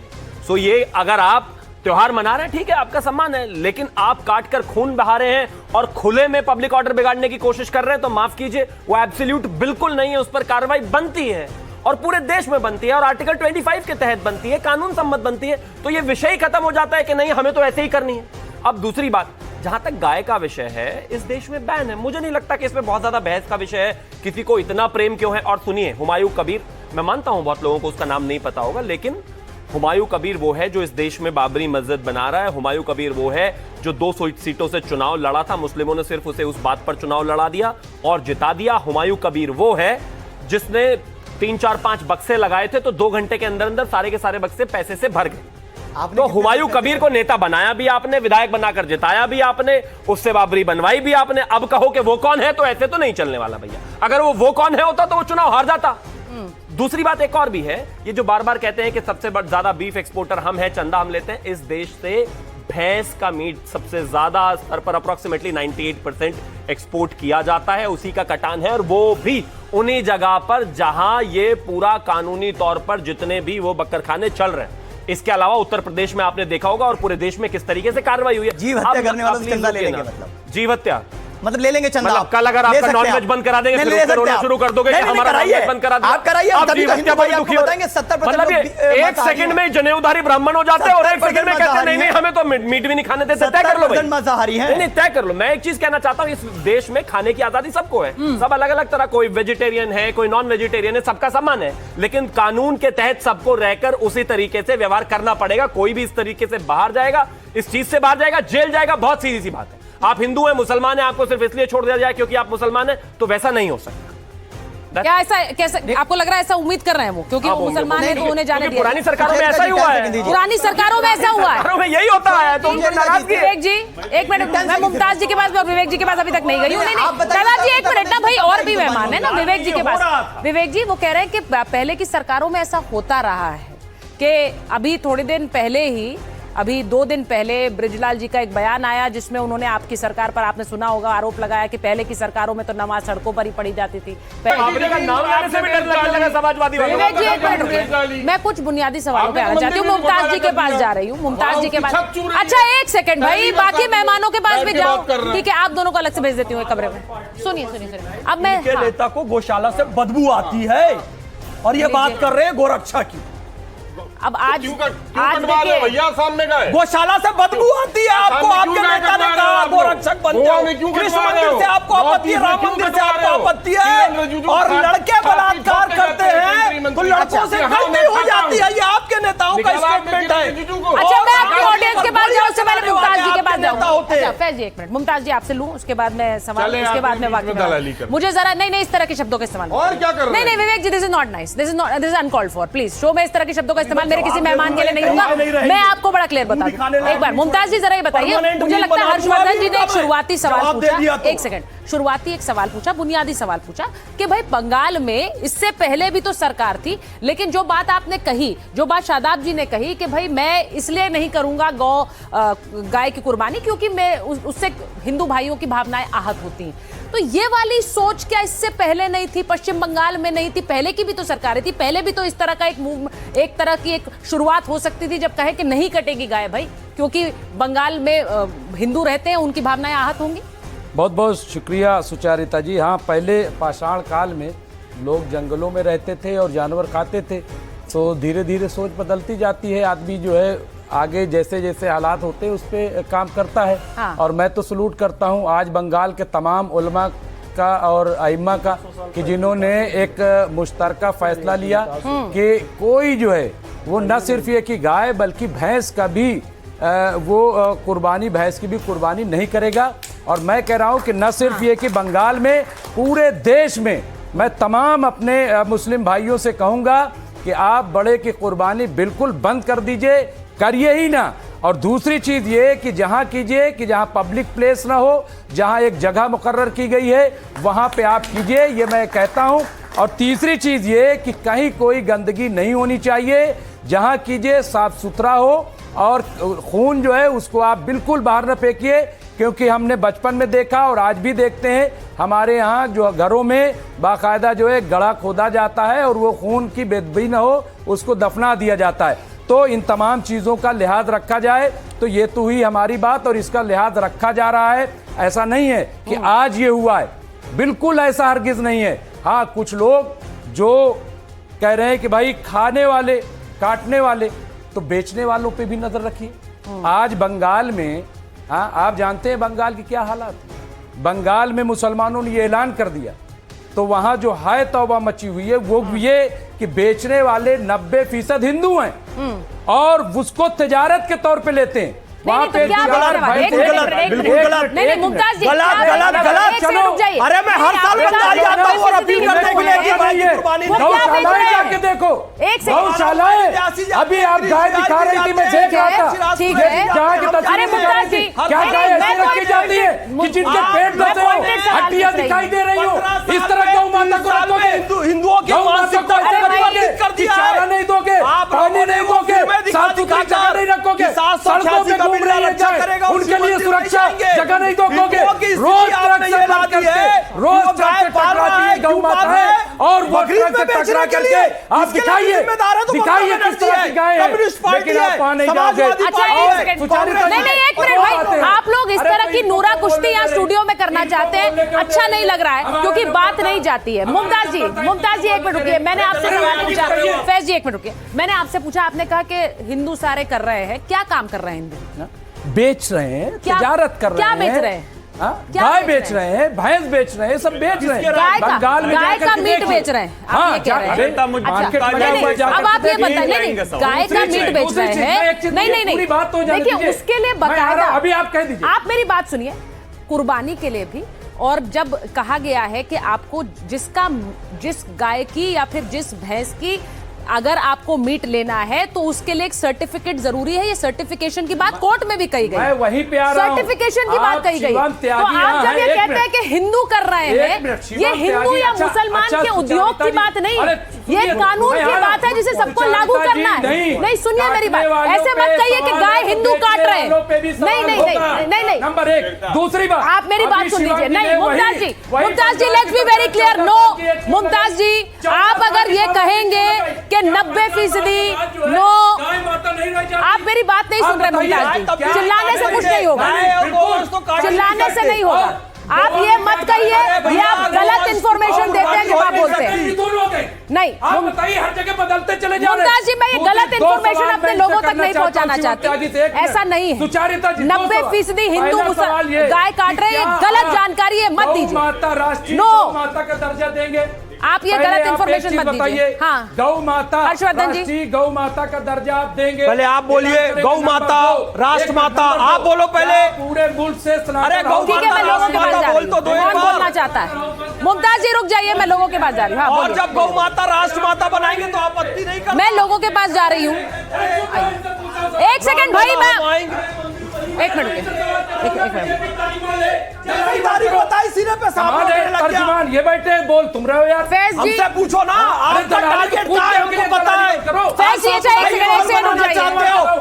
सो ये अगर आप त्योहार मना रहे हैं, ठीक है, आपका सम्मान है, लेकिन आप काट कर खून बहा रहे हैं और खुले में पब्लिक ऑर्डर बिगाड़ने की कोशिश कर रहे हैं तो माफ कीजिए, वो एब्सोल्यूट बिल्कुल नहीं है। उस पर कार्रवाई बनती है और पूरे देश में बनती है और आर्टिकल 25 के तहत बनती है, कानून सम्मत बनती है। तो ये विषय ही खत्म हो जाता है कि नहीं, हमें तो ऐसे ही करनी है। अब दूसरी बात, जहां तक गाय का विषय है, इस देश में बैन है। मुझे नहीं लगता कि इसमें बहुत ज्यादा बहस का विषय है, किसी को इतना प्रेम क्यों है। और सुनिए, हुमायूं कबीर, मैं मानता हूं बहुत लोगों को उसका नाम नहीं पता होगा, लेकिन हुमायूं कबीर वो है जो इस देश में बाबरी मस्जिद बना रहा है। हुमायूं कबीर वो है जो 200 सीटों से चुनाव लड़ा था, मुस्लिमों ने सिर्फ उसे उस बात पर चुनाव लड़ा दिया और जिता दिया। हुमायूं कबीर वो है जिसने 3, 4, 5 बक्से लगाए थे तो 2 घंटे के अंदर अंदर सारे के सारे बक्से पैसे से भर गए। तो हुमायूं कबीर को नेता बनाया भी आपने, विधायक बनाकर जिताया भी आपने, उससे बाबरी बनवाई भी आपने। अब कहो कि वो कौन है, तो ऐसे तो नहीं चलने वाला भैया। अगर वो कौन है होता तो वो चुनाव हार जाता। दूसरी बात एक और भी है, ये जो बार बार कहते हैं कि सबसे ज्यादा बीफ एक्सपोर्टर हम हैं, चंदा हम लेते हैं, इस देश से भैंस का मीट सबसे ज्यादा स्तर पर अप्रोक्सीमेटली 98% एक्सपोर्ट किया जाता है, उसी का कटान है, और वो भी उन्हीं जगह पर जहां ये पूरा कानूनी तौर पर जितने भी वो बकरखाने चल रहे हैं। इसके अलावा उत्तर प्रदेश में आपने देखा होगा और पूरे देश में किस तरीके से कार्रवाई हुई है।
जीव हत्या करने वालों को चंदा ले लेंगे, मतलब
जीव हत्या
मतलब ले लेंगे चंदा।
मतलब कल अगर आपका नॉनवेज बंद करा देंगे फिर उससे रोना शुरू कर दोगे कि हमारा नॉनवेज बंद करा
आप कराइए,
आप जीवन क्या बड़ी दुखी हो। मतलब एक सेकंड में जनेऊधारी ब्राह्मण हो जाते हैं और एक सेकंड में कहते हैं नहीं नहीं हमें तो मीट भी नहीं खाने देते। तय कर लो भाई,
मांसाहारी है।
नहीं तय कर लो। मैं एक चीज कहना चाहता हूँ, इस देश में खाने की आजादी सबको है, सब अलग अलग तरह, कोई वेजिटेरियन है कोई नॉन वेजिटेरियन है, सबका सम्मान है, लेकिन कानून के तहत सबको रहकर उसी तरीके से व्यवहार करना पड़ेगा। कोई भी इस तरीके से बाहर जाएगा, इस चीज से बाहर जाएगा, जेल जाएगा। बहुत सीधी सी बात है। आप हिंदू हैं मुसलमान हैं, आपको सिर्फ इसलिए छोड़ दिया जाए क्योंकि आप मुसलमान हैं, तो वैसा नहीं हो सकता।
क्या ऐसा कैसे आपको लग रहा है? ऐसा उम्मीद कर रहे हैं वो, क्योंकि वो मुसलमान है तो उन्हें जाने दिया।
पुरानी सरकारों में ऐसा ही हुआ है,
पुरानी सरकारों में ऐसा हुआ है,
यही होता है। तो
विवेक जी एक मिनट, मैं मुमताज जी के पास और विवेक जी के पास अभी तक नहीं गई हूँ। नहीं शहबाज जी एक मिनट ना भाई, और भी मेहमान है ना विवेक जी के पास। विवेक जी वो कह रहे हैं कि पहले की सरकारों में ऐसा होता रहा है कि अभी थोड़े दिन पहले ही, अभी 2 दिन पहले बृजलाल जी का एक बयान आया जिसमें उन्होंने आपकी सरकार पर, आपने सुना होगा, आरोप लगाया कि पहले की सरकारों में तो नमाज सड़कों पर ही पड़ी जाती थी। विवेक जी एक मिनट रुकिए, मैं कुछ बुनियादी सवालों पे आना चाहती हूँ। मुमताज जी के पास जा रही हूँ, मुमताज जी के पास। अच्छा एक सेकंड भाई, बाकी मेहमानों के पास भी जाओ, ठीक है? आप दोनों को अलग से भेज देती हूँ कमरे में। सुनिए सुनिए, अब मैं
नेता को गौशाला से बदबू आती है और ये बात कर रहे हैं गोरक्षा की।
अब आज देखिए
भैया सामने का है,
गौशाला से बदबू आती है आपको, आपके नेता ने कहा गोरक्षक बन जाओ। कृष्ण मंदिर से आपको आपत्ति है, राम मंदिर से आपको आपत्ति है, और लड़के बलात्कार करते हैं तो लड़कों से गलती हो जाती है। ये आपके नेताओं का स्टेटमेंट है।
अच्छा मैं आपकी ऑडियंस के पास जाऊं, उससे पहले मुमताज जी के पास जाऊं। अच्छा फैज जी एक मिनट, मुमताज जी आपसे लूं, उसके बाद मैं सवाल, उसके बाद मैं वाकई मुझे जरा नहीं इस तरह के शब्दों का इस्तेमाल
और क्या कर रहे हैं?
नहीं Vivek ji, this is not nice, this is uncalled for. Please show में इस तरह के शब्दों का इस्तेमाल मेरे किसी मेहमान के लिए नहीं होगा। मैं आपको बड़ा क्लियर बता दूं एक बार। मुमताज जी जरा ये बताइए, मुझे लगता है हर्षवर्धन जी ने एक शुरुआती सवाल पूछा, एक सेकंड, शुरुआती एक सवाल पूछा, बुनियादी सवाल पूछा कि भाई बंगाल में इससे पहले भी तो सरकार थी, लेकिन जो बात आपने कही, जो बात शादाब जी ने कही कि भाई मैं इसलिए नहीं करूंगा गाय की कुर्बानी क्योंकि मैं उससे हिंदू भाइयों की भावनाएं आहत होती हैं, तो ये वाली सोच क्या इससे पहले नहीं थी? पश्चिम बंगाल में नहीं थी? पहले की भी तो सरकारें थी, पहले भी तो इस तरह का एक तरह की एक शुरुआत हो सकती थी जब कहे कि नहीं कटेगी गाय भाई क्योंकि बंगाल में हिंदू रहते हैं, उनकी भावनाएं आहत होंगी।
बहुत बहुत शुक्रिया सुचारिता जी। हाँ, पहले पाषाण काल में लोग जंगलों में रहते थे और जानवर खाते थे, तो धीरे धीरे सोच बदलती जाती है। आदमी जो है आगे जैसे जैसे हालात होते हैं उस पर काम करता है। हाँ। और मैं तो सलूट करता हूँ आज बंगाल के तमाम उलमा का और आइम्मा का कि जिन्होंने एक मुश्तरका फैसला लिया कि कोई जो है वो न सिर्फ ये कि गाय बल्कि भैंस का भी वो कुर्बानी, भैंस की भी कुर्बानी नहीं करेगा। और मैं कह रहा हूँ कि न सिर्फ ये कि बंगाल में, पूरे देश में मैं तमाम अपने मुस्लिम भाइयों से कहूँगा कि आप बड़े की कुर्बानी बिल्कुल बंद कर दीजिए, करिए ही ना। और दूसरी चीज़ ये कि जहाँ कीजिए कि जहाँ पब्लिक प्लेस ना हो, जहाँ एक जगह मुकर्रर की गई है वहाँ पे आप कीजिए, ये मैं कहता हूँ। और तीसरी चीज़ ये कि कहीं कोई गंदगी नहीं होनी चाहिए, जहाँ कीजिए साफ सुथरा हो, और खून जो है उसको आप बिल्कुल बाहर न फेंकिए, क्योंकि हमने बचपन में देखा और आज भी देखते हैं हमारे यहाँ जो घरों में बाकायदा जो है गड्ढा खोदा जाता है और वो खून की बेदबी न हो उसको दफना दिया जाता है। तो इन तमाम चीज़ों का लिहाज रखा जाए, तो ये तो हुई हमारी बात और इसका लिहाज रखा जा रहा है। ऐसा नहीं है कि आज ये हुआ है, बिल्कुल ऐसा हरगिज़ नहीं है। हाँ, कुछ लोग जो कह रहे हैं कि भाई खाने वाले, काटने वाले, तो बेचने वालों पे भी नजर रखिए। आज बंगाल में, हाँ आप जानते हैं बंगाल की क्या हालात, बंगाल में मुसलमानों ने ये ऐलान कर दिया, तो वहां जो हाय तौबा मची हुई है वो ये कि बेचने वाले 90% हिंदू हैं और उसको तिजारत के तौर पे लेते हैं। वहाँ पे
अरे मैं हर साल बंगाल जाता हूँ और अपील करने के लिए कि भाई
गौशालाएं जाके देखो, गौशालाएं अभी आप गाय दिखा रही थी, मैं देख रहा था क्या गाय ऐसे रखी जाती है कि जिनके पेट दर्द हो, हड्डियां दिखाई दे रही हो, इस तरह गौ माता को रखोगे,
हिंदुओं की मानसिकता
कर दिया, चारा नहीं दोगे, पानी नहीं दोगे, साफ सुथरी जगह नहीं रखोगे, सड़कों पे घूम रहे हैं, उनके लिए सुरक्षा जगह नहीं दोगे, रोज ट्रक से रोज ट्रक से टकराती है गौ माता है और वो
बकरीद में बेचने के लिए
आप दिखाइए, दिखाइए किस तरह की गाय है, लेकिन आप वहां नहीं जाओगे।
अच्छा एक सेकंड, नहीं एक मिनट भाई, आप लोग इस तरह की नूरा कुश्ती यहाँ स्टूडियो में करना चाहते हैं, अच्छा नहीं लग रहा है क्योंकि बात नहीं जाती है। मुमताज जी एक मिनट रुकिए, मैंने आपसे सवाल पूछा। फैज जी एक मिनट रुकिए, मैंने आपसे पूछा, आपने कहा कि हिंदू सारे कर रहे हैं, क्या काम कर रहे हैं हिंदू?
बेच रहे हैं, तिजारत कर रहे हैं।
क्या बेच रहे हैं?
गाय बेच रहे हैं, भैंस बेच रहे हैं, सब बेच रहे हैं।
गाय का मीट बेच रहे हैं, आप ये कह रहे हैं। अब आप ये बताइए, गाय का मीट बेच रहे हैं, नहीं देखिए उसके लिए बकायदा,
अभी आप कह दीजिए,
आप मेरी बात सुनिए, कुर्बानी के लिए भी, और जब कहा गया है कि आपको जिस गाय की या फिर जिस भैंस की अगर आपको मीट लेना है तो उसके लिए एक सर्टिफिकेट जरूरी है, ये सर्टिफिकेशन की बात कोर्ट में भी कही गई,
मैं वहीं पे आ रहा हूँ,
सर्टिफिकेशन की बात कही गई। तो आप जब ये कहते हैं कि हिंदू कर रहे हैं, ये हिंदू या मुसलमान के उद्योग की बात नहीं, ये कानून की बात है जिसे सबको लागू करना है। नहीं सुनिए मेरी बात, ऐसे मत कहिए कि गाय हिंदू काट रहे हैं, नहीं।
नंबर एक, दूसरी बात,
आप मेरी बात सुन लीजिए। नहीं Mumtaz ji let's be very clear, no Mumtaz ji, आप अगर ये कहेंगे कि 90% नो, आप मेरी बात नहीं सुन रहे मुमताज जी, चिल्लाने से कुछ नहीं होगा, चिल्लाने से नहीं होगा। आप ये मत कहिए, ये आप गलत इंफॉर्मेशन देते हैं जब आप बोलते हैं। नहीं
आप बताइए, हर जगह बदलते चले जा रहे हैं।
मुमताज जी, मैं ये गलत इंफॉर्मेशन अपने लोगों तक नहीं पहुंचाना चाहती, ऐसा नहीं है। 90% हिंदू मुसलमान गाय काट रहे हैं, ये गलत जानकारी है, मत दीजिए।
माता राष्ट्रीय
नो,
माता का दर्जा देंगे,
आप ये गलत इंफॉर्मेशन मत दीजिए। हाँ,
गौ माता,
हर्षवर्धन जी,
राष्ट्रीय गौ माता का दर्जा आप देंगे।
पहले आप बोलिए, गौ माता, राष्ट्र माता, आप बोलो पहले।
पूरे मुल्क से
अरे गौ
ठीक है, मैं लोगों के पास जा रही हूँ, कौन बोलना चाहता है? मुमताज जी रुक जाइए, मैं लोगों के पास जा रही हूँ।
और जब गौ माता राष्ट्र माता बनाएंगे तो आपत्ति नहीं कर,
मैं लोगों के पास जा रही हूँ। एक सेकंड भाई, मैं एक मिनट
तर्जुमान ये बैठे बोल तुम रहे हो यार।
फैज जी
हमसे पूछो ना, आपका टारगेट क्या है हमको पता है।
फैज जी एक सेकंड रुक जाइए,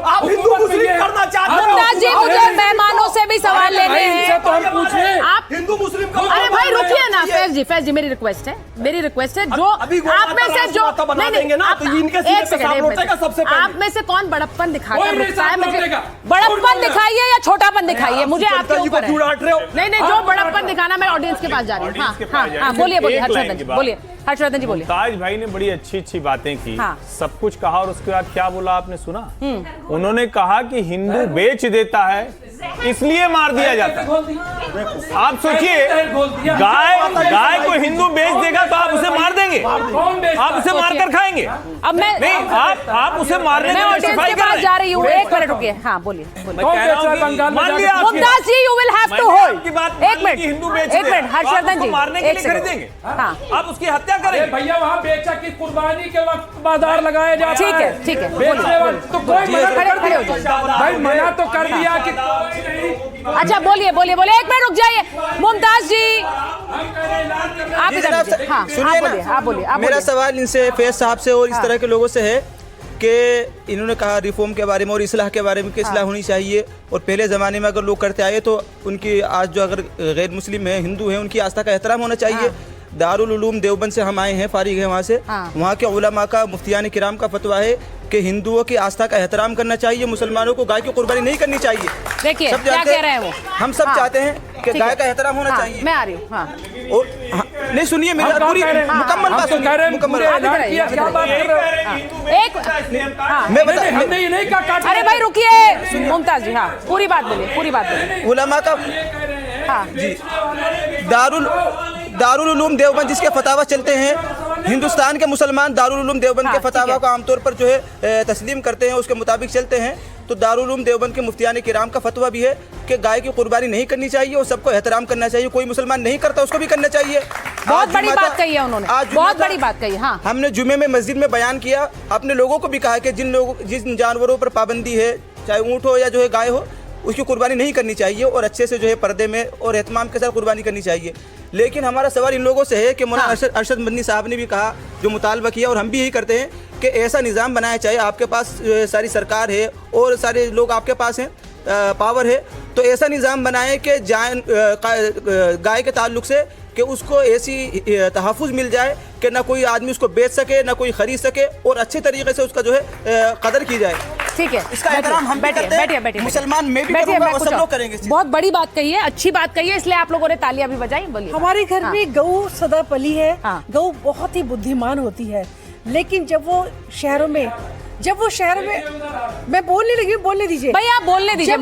आप हिंदू मुस्लिम करना चाहते हो।
मुमताज जी मुझे मेहमानों से भी सवाल लेने हैं,
तो हम पूछें
आप
हिंदू मुस्लिम का।
अरे भाई रुकिए ना, फैज जी मेरी रिक्वेस्ट है, जो आप में से जो आप में से कौन बड़प्पन दिखाकर रुकता है, मुझे बड़प्पन दिखाइए या छोटापन दिखाइए, मुझे आपके ऊपर है। नहीं जो बड़प्पन दिखाना, मैं ऑडियंस के पास जा रही हूँ। हाँ बोलिए हर्षवर्धन जी, बोलिए।
ताज भाई ने बड़ी अच्छी बातें की,
हाँ।
सब कुछ कहा, और उसके बाद क्या बोला आपने सुना? उन्होंने कहा कि हिंदू बेच देता है इसलिए मार दिया जाता है। आप सोचिए, गाय को हिंदू बेच देगा तो आप उसे मार देंगे, आप उसे मारकर खाएंगे।
अब मैं
नहीं, आप उसे मारने
मैं ऑडियंस के पास जा रही हूँ, एक मिनट रुकिए। हाँ बोलिए। Mumtaz ji you will have to hold, एक मिनट हर्षवर्धन जी,
मारने के लिए खरीदेंगे, आप उसकी हत्या करें।
भैया वहाँ बेचा कि कुर्बानी के वक्त बाजार लगाया जाता है।
ठीक है
तो कोई भाई मना तो कर दिया कि
अच्छा बोलिए, एक मिनट रुक जाइए मुमताज जी, आप सुनिए, आप बोलिए।
मेरा सवाल इनसे फैज साहब से और इस तरह के लोगों से है कि इन्होंने कहा रिफॉर्म के बारे में और इस्लाह के बारे में कि इस्लाह होनी चाहिए, और पहले ज़माने में अगर लोग करते आए तो उनकी आज जो अगर गैर मुस्लिम है, हिंदू हैं, उनकी आस्था का एहतराम होना चाहिए। दारुल उलूम देवबंद से हम आए हैं, फारिग है वहाँ से, वहाँ के उलमा का, मुफ्तियान किराम का फतवा है कि हिंदुओं की आस्था का एहतराम करना चाहिए, मुसलमानों को गाय की कुर्बानी नहीं करनी चाहिए।
देखिए क्या कह रहे हैं वो,
हम सब चाहते हैं कि गाय का एहतराम होना चाहिए।
मैं आ रही हूँ।
नहीं सुनिए मेरी पूरी मुकम्मल बात सुनिए, मुकम्मल।
अरे भाई रुकिए मुमताज जी, हाँ पूरी बात बोलिए।
उलमा का जी, दारुल उलूम देवबंद जिसके फतावा चलते हैं, हिंदुस्तान के मुसलमान दारुल उलूम देवबंद के फतावा को आमतौर पर जो है तस्लीम करते हैं, उसके मुताबिक चलते हैं। तो दारुल उलूम देवबंद के मुफ्तियान किराम का फतवा भी है कि गाय की कुर्बानी नहीं करनी चाहिए और सबको एहतराम करना चाहिए, कोई मुसलमान नहीं करता उसको भी करना चाहिए।
बहुत बड़ी बात कही है उन्होंने, बहुत बड़ी बात कही। हाँ,
हमने जुमे में मस्जिद में बयान किया, अपने लोगों को भी कहा कि जिन जानवरों पर पाबंदी है, चाहे ऊँट हो या जो है गाय हो, उसकी कुर्बानी नहीं करनी चाहिए और अच्छे से जो है पर्दे में और एहतमाम के साथ कुर्बानी करनी चाहिए। लेकिन हमारा सवाल इन लोगों से है कि मौलाना अरशद मदनी साहब ने भी कहा, जो मुतालबा किया और हम भी यही करते हैं कि ऐसा निज़ाम बनाया चाहिए, आपके पास सारी सरकार है और सारे लोग आपके पास हैं, पावर है, तो ऐसा निज़ाम बनाए कि गाय के ताल्लुक से कि उसको ऐसी तहफ़्फ़ुज़ मिल जाए कि ना कोई आदमी उसको बेच सके, ना कोई खरीद सके, और अच्छे तरीके से उसका जो है कदर की जाए।
ठीक है,
इसका एहतराम हम भी करते हैं,
बैठिए,
मुसलमान मैं भी करूंगा और सब लोग करेंगे।
बहुत बड़ी बात कही है, अच्छी बात कही है, इसलिए आप लोगों ने तालियां भी बजाई। बोलिए।
हमारे घर में गऊ सदा पली है। गऊ बहुत ही बुद्धिमान होती है, लेकिन जब वो शहरों में मैं बोलने लगी, बोलने दीजिए
भैया, आप बोलने दीजिए।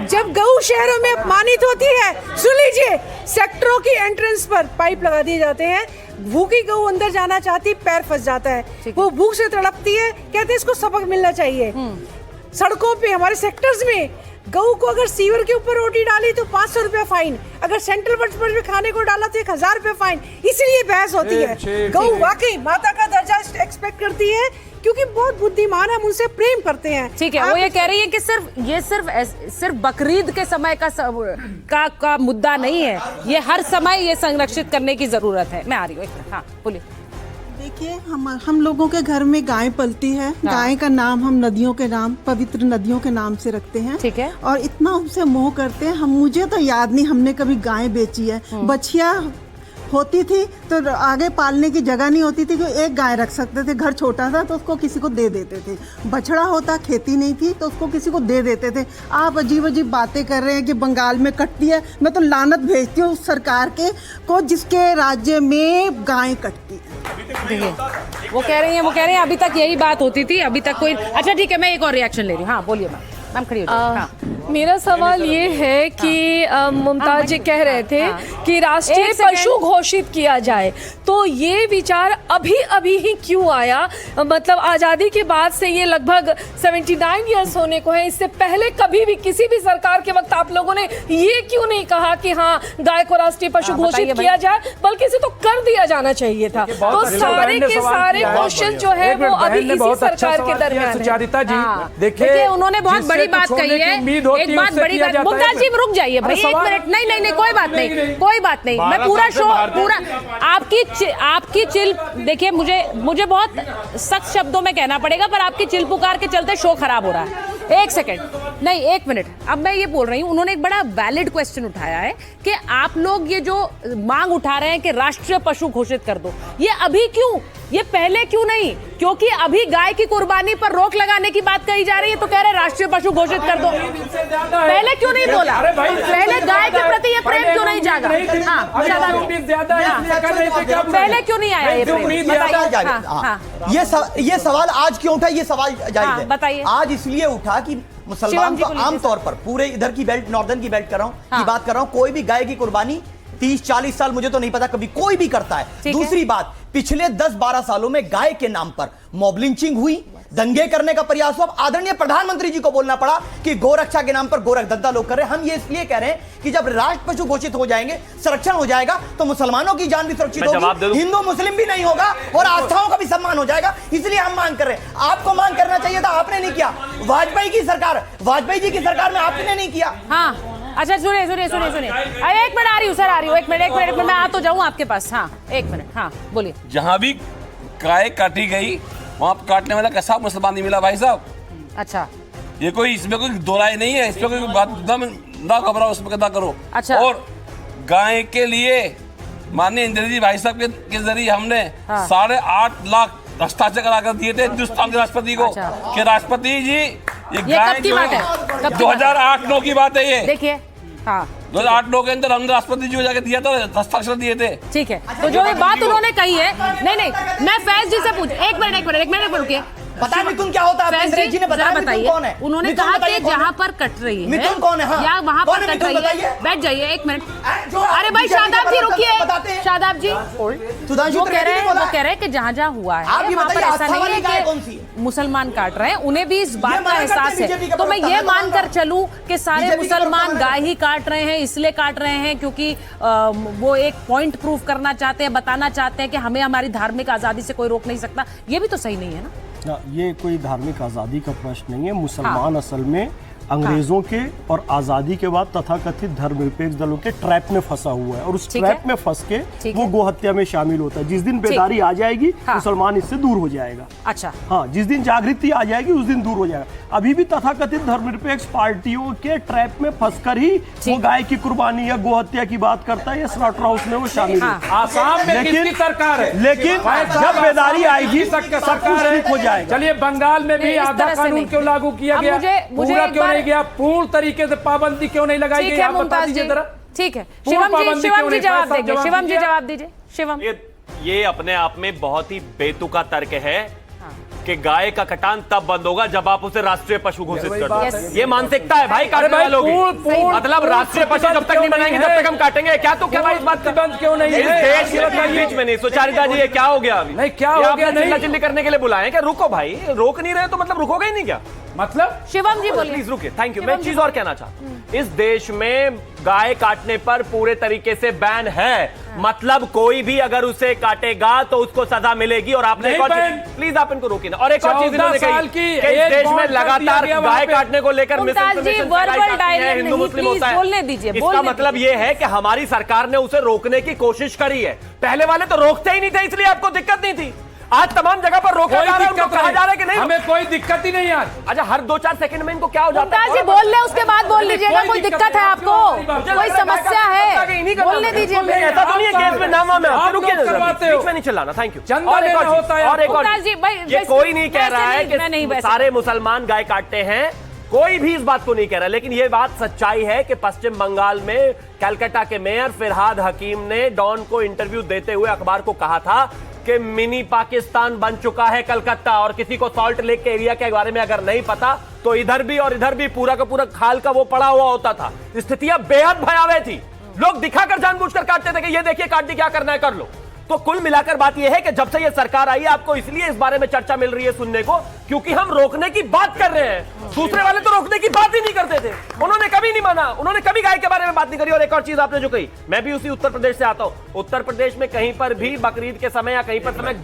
जब गऊ शहरों में अपमानित होती है, सुन लीजिए, सेक्टरों की एंट्रेंस पर पाइप लगा दिए जाते हैं, भूखी गऊ अंदर जाना चाहती, पैर फंस जाता है, वो भूख से तड़पती है, कहते हैं इसको सबक मिलना चाहिए। सड़कों पे हमारे सेक्टर्स में गऊ को अगर सीवर के ऊपर रोटी डाली तो 500 रुपया फाइन, अगर सेंट्रल बस पर खाने को डाला तो 1000 रुपया फाइन। इसलिए बहस होती है। गऊ वाकई माता का दर्जा एक्सपेक्ट करती है, क्योंकि बहुत बुद्धिमान है, हम उनसे प्रेम करते हैं।
ठीक है, वो ये कह रही है कि सिर्फ बकरीद के समय का मुद्दा नहीं है, ये हर समय ये संरक्षित करने की जरूरत है। मैं आ रही हूँ। हाँ, बोलिए।
देखिए, हम लोगों के घर में गाय पलती है। गाय का नाम हम नदियों के नाम, पवित्र नदियों के नाम से रखते हैं।
ठीक है।
और इतना उनसे मोह करते हैं, मुझे तो याद नहीं हमने कभी गाय बेची है। बछिया होती थी तो आगे पालने की जगह नहीं होती थी, तो एक गाय रख सकते थे, घर छोटा था तो उसको किसी को दे देते थे। बछड़ा होता, खेती नहीं थी तो उसको किसी को दे देते थे। आप अजीब अजीब बातें कर रहे हैं कि बंगाल में कटती है। मैं तो लानत भेजती हूँ उस सरकार को जिसके राज्य में गाय कटती है।
वो कह रही हैं अभी तक यही बात होती थी, अभी तक कोई। अच्छा ठीक है, मैं एक और रिएक्शन ले रही हूँ। हाँ, बोलिए मैम, खड़ी हो जाइए। हाँ।
मेरा सवाल ये है कि मुमताज जी कह रहे थे कि राष्ट्रीय पशु घोषित किया जाए, तो ये विचार अभी ही क्यों आया? मतलब आज़ादी के बाद से ये लगभग 79 ईयर्स होने को है, इससे पहले कभी भी किसी भी सरकार के वक्त आप लोगों ने ये क्यों नहीं कहा कि हाँ, गाय को राष्ट्रीय पशु घोषित किया जाए, बल्कि इसे तो कर दिया जाना चाहिए था। तो सारे के सारे क्वेश्चन जो है वो अभी इसी सरकार के दरमियान।
सुचारिता जी,
देखिए, उन्होंने बहुत बड़ी बात कही है। एक बात बड़ी, मुमताज जी रुक जाइए भाई, 1 मिनट। नहीं, कोई बात नहीं, मैं पूरा शो आपकी चिल, देखिए मुझे बहुत सख्त शब्दों में कहना पड़ेगा, पर आपकी चिल पुकार के चलते शो खराब हो रहा है। 1 सेकंड, नहीं 1 मिनट। अब मैं ये बोल रही हूँ, उन्होंने एक बड़ा वैलिड क्वेश्चन उठाया है कि आप लोग ये जो मांग उठा रहे हैं कि राष्ट्रीय पशु घोषित कर दो, ये अभी क्यों, ये पहले क्यों नहीं? क्योंकि अभी गाय की कुर्बानी पर रोक लगाने की बात कही जा रही है, तो कह रहे राष्ट्रीय पशु घोषित कर दो। पहले क्यों नहीं बोला? पहले गाय के प्रति ये प्रेम क्यों नहीं जागा? पहले क्यों नहीं आया ये प्रेम?
ये सवाल आज क्यों उठा? ये सवाल जायज है।
बताइए।
आज इसलिए उठा कि मुसलमान तो आमतौर पर पूरे इधर की बेल्ट, नॉर्दर्न की बेल्ट की बात कर रहा हूं, कोई भी गाय की कुर्बानी 30-40 साल, मुझे तो नहीं पता कभी कोई भी करता है। दूसरी बात, पिछले 10-12 सालों में गाय के नाम पर मॉब लिंचिंग हुई, दंगे करने का प्रयास हुआ। आदरणीय प्रधानमंत्री जी को बोलना पड़ा कि गोरक्षा के नाम पर गोरख धंधा लोग कर रहे हैं। हम ये इसलिए कह रहे हैं कि जब राष्ट्र पशु घोषित हो जाएंगे, संरक्षण हो जाएगा, तो मुसलमानों की जान भी सुरक्षित होगी, हिंदू मुस्लिम भी नहीं होगा और आस्थाओं का भी सम्मान हो जाएगा। इसलिए हम मांग कर रहे हैं। आपको मांग करना चाहिए था, आपने नहीं किया। वाजपेयी जी की सरकार में आपने नहीं किया।
हाँ, अच्छा सुनिए, 1 मिनट, आ रही हूँ सर, आ रही हूँ। 1 मिनट, मैं आ तो जाऊँ आपके पास। हाँ, 1 मिनट। हाँ, बोलिए।
जहाँ भी गाय काटी गई, वहाँ काटने वाला कैसा मुसलमान नहीं मिला भाई साहब।
अच्छा,
ये कोई, इसमें कोई दो राय नहीं है, इसमें कोई बात ना घबराओ, उसमें कदा करो। अच्छा। और गाय के लिए माननीय इंदिरा जी भाई साहब के जरिए हमने 8.5 लाख हस्ताक्षर कराकर दिए थे हिंदुस्तान के राष्ट्रपति को। कि राष्ट्रपति जी, ये गाय
कब की बात है?
2008-9 की बात है ये।
देखिए, हाँ,
2008-9 के अंदर हमने राष्ट्रपति जी को जाके दिया था, हस्ताक्षर दिए थे।
ठीक है, तो जो ये बात उन्होंने कही है, नहीं, मैं फैज जी से पूछ, एक मिनट रुकिए।
पता मिथुन क्या होता है?
फैज जी ने बताइए, उन्होंने कहा कि जहाँ पर कट रही है
मिथुन कौन है? हाँ।
या वहाँ पर कट रही है, बैठ जाइए 1 मिनट। अरे भाई शादाब जी रुकिए, शादाब जी, वो कह रहे हैं कि जहाँ हुआ है वहाँ पर ऐसा नहीं है कि मुसलमान काट रहे हैं, उन्हें भी इस बात का एहसास है। तो मैं ये मानकर चलूं कि सारे मुसलमान गाय ही काट रहे हैं, इसलिए काट रहे हैं क्योंकि वो एक पॉइंट प्रूव करना चाहते हैं, बताना चाहते हैं कि हमें हमारी धार्मिक आजादी से कोई रोक नहीं सकता। ये भी तो सही नहीं है ना?
ये कोई धार्मिक आज़ादी का प्रश्न नहीं है। मुसलमान असल में अंग्रेजों के और आजादी के बाद तथाकथित धर्मनिरपेक्ष दलों के ट्रैप में फंसा हुआ है और उस ट्रैप में फंस के वो गोहत्या में शामिल होता है। जिस दिन बेदारी आ जाएगी मुसलमान इससे दूर हो जाएगा।
अच्छा,
हाँ, जिस दिन जागृति आ जाएगी उस दिन दूर हो जाएगा। अभी भी तथाकथित धर्मनिरपेक्ष पार्टियों के ट्रैप में फंसकर ही वो गाय की कुर्बानी या गोहत्या की बात करता है या स्लॉटर हाउस में वो शामिल है।
आसाम में किसकी सरकार है?
लेकिन जब बेदारी आएगी सरकार हो जाएगा।
चलिए, बंगाल में भी आधा कानून क्यों लागू किया गया? पूरा क्यों नहीं गया? पूर्ण तरीके से पाबंदी क्यों नहीं लगाई गई? आप बता दीजिए जरा।
ठीक है, शिवम जी जवाब देंगे। शिवम जी जवाब दीजिए। शिवम,
ये अपने आप में बहुत ही बेतुका तर्क है कि गाय का कटान तब बंद होगा जब आप उसे राष्ट्रीय पशु घोषित कर दो। ये मानसिकता है भाई काटने वालों की। मतलब राष्ट्रीय पशु जब तक नहीं बनाएंगे तब तक हम काटेंगे। क्या तो क्या भाई इस बात
बंद क्यों नहीं है?
इस देश में बीच में नहीं। सुचारिता जी, ये क्या हो गया अभी?
नहीं, क्या हो गया? नहीं,
चिल्ला करने के लिए बुलाए क्या? रुको भाई, रोक नहीं रहे तो मतलब रुकोगे ही नहीं क्या?
मतलब
शिवम जी बोलिए।
प्लीज रुकिए। Thank you. मैं एक चीज और कहना चाहता हूं, इस देश में गाय काटने पर पूरे तरीके से बैन है। मतलब कोई भी अगर उसे काटेगा तो उसको सजा मिलेगी। और आपने प्लीज आप इनको रोकिए ना। और एक और चीज इन्होंने कही कि इस देश में लगातार गाय काटने को लेकर हिंदू मुस्लिम होता है। इसका मतलब ये है कि हमारी सरकार ने उसे रोकने की कोशिश करी है। पहले वाले तो रोकते ही नहीं थे, इसलिए आपको दिक्कत नहीं थी। आज तमाम जगह पर रोका जा रहा है, उनको कहा जा रहा है कि नहीं,
हमें कोई दिक्कत ही नहीं आज।
अच्छा, हर 2-4 सेकंड में इनको क्या हो जाता है?
मुमताज जी बोल ले, उसके बाद बोल लीजिएगा। कोई दिक्कत है आपको? कोई समस्या है? बोलने दीजिए।
ऐसा तो नहीं है केस में नाम में बीच में नहीं चलाना। Thank you. और एक और, ये कोई नहीं कह रहा है कि सारे मुसलमान गाय काटते हैं, कोई भी इस बात को नहीं कह रहा। लेकिन यह बात सच्चाई है कि पश्चिम बंगाल में कलकत्ता के मेयर फिरहाद हकीम ने डॉन को इंटरव्यू देते हुए अखबार को कहा था कि मिनी पाकिस्तान बन चुका है कलकत्ता। और किसी को सॉल्ट लेक के एरिया के बारे में अगर नहीं पता तो इधर भी और इधर भी पूरा का पूरा खाल का वो पड़ा हुआ होता था। स्थितियां बेहद भयावह थी। लोग दिखाकर जानबूझकर काटते थे कि ये देखिए काट दी, क्या करना है कर लो। तो कुल मिलाकर बात यह है कि जब से ये सरकार आई है, आपको इसलिए इस बारे में चर्चा मिल रही है सुनने को, क्योंकि हम रोकने की बात कर रहे हैं। दूसरे वाले तो रोकने की बात ही नहीं करते थे, उन्होंने कभी नहीं माना, उन्होंने कभी गाय के बारे में बात नहीं करी। और एक और चीज आपने जो कही, मैं भी उसी उत्तर प्रदेश से आता हूं। उत्तर प्रदेश में कहीं पर भी बकरीद के समय या कहीं पर समय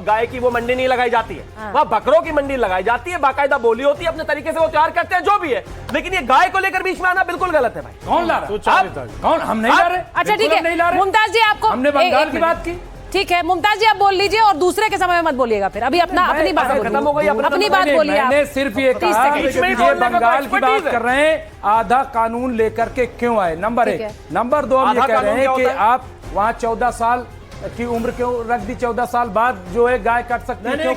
गाय की वो मंडी नहीं लगाई जाती है। वहां बकरों की मंडी लगाई जाती है, बाकायदा बोली होती है, अपने तरीके से वो तैयार करते हैं, जो भी है। लेकिन ये गाय को लेकर बीच में आना बिल्कुल गलत है भाई।
कौन ला रहा है? कौन? हम नहीं ला रहे।
अच्छा ठीक है, मुमताज जी आपको
हमने बंगाल की बात की।
ठीक है, मुमताज जी आप बोल लीजिए और दूसरे के समय में मत बोलिएगा। फिर अभी अपनी बात खत्म हो गई, अपनी बात बोलिए।
मैंने सिर्फ ये कहा ये बंगाल की बात कर रहे हैं, आधा कानून लेकर के क्यों आए, नंबर 1। नंबर 2 हम ये कह रहे हैं कि आप वहाँ 14 साल की उम्र क्यों रख दी? 14 साल बाद जो है गाय काट सकती है, क्यों?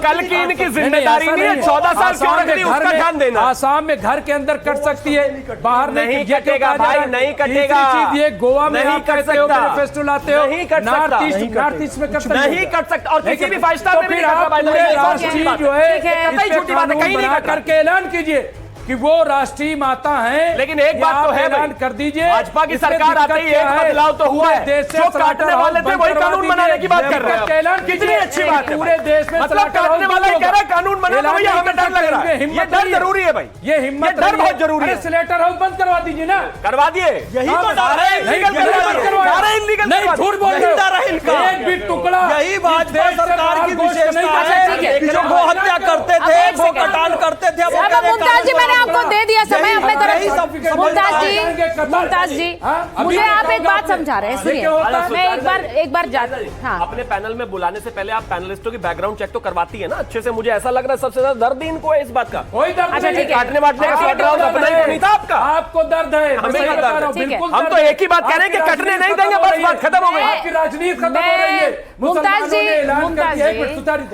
कल की इनकी जिम्मेदारी नहीं है 14 साल क्यों रख दी, उसका ध्यान देना।
आसाम में घर के अंदर कट सकती है, बाहर
नहीं कटेगा भाई, नहीं कटेगा।
ये गोवा में
नहीं कट सकता,
फेस्टिवल लाते हो,
नहीं कट सकता,
नॉर्थ ईस्ट में कट सकता,
नहीं कट सकता। और किसी भी 5 स्टार में भी
राष्ट्रीय जो है करके ऐलान कीजिए कि वो राष्ट्रीय माता हैं।
लेकिन एक बात तो है
ऐलान कर दीजिए,
भाजपा की सरकार आते ही एक बदलाव तो हुआ है। जो काटने वाले थे वही कानून बनाने की बात कर रहे हैं।
ऐलान
कितनी अच्छी बात है
पूरे देश में।
मतलब काटने वाला ही कह रहा है कानून बनाना, भैया हमें डर लग रहा है। ये डर जरूरी है भाई,
ये हिम्मत,
डर बहुत जरूरी है।
स्लेटर हाउस बंद करवा दीजिए ना,
करवा दिए। यही तो डर है,
नहीं झूठ बोल रहे हो। एक भी टुकड़ा,
यही भाजपा सरकार की विशेषता है। जो गोहत्या करते थे, वो कटान करते थे।
मुमताज जी मैंने आपको दे दिया समय अपने तरफ। मुमताज जी मुझे आप एक बात समझा रहे हैं, सुनिए। मैं एक बार
अपने पैनल में बुलाने से पहले आप पैनलिस्टों की बैकग्राउंड चेक तो करवाती है ना अच्छे से। मुझे ऐसा लग रहा है सबसे ज्यादा दर्द इनको है इस बात का।
अच्छा ठीक है,
काटने वाटने का अपना ही नहीं था आपका।
आपको दर्द है,
हम तो एक ही बात कह रहे हैं कि कटने नहीं देंगे, बस बात खत्म हो गई।
आपकी राजनीति खत्म हो रही है।
मुमताज जी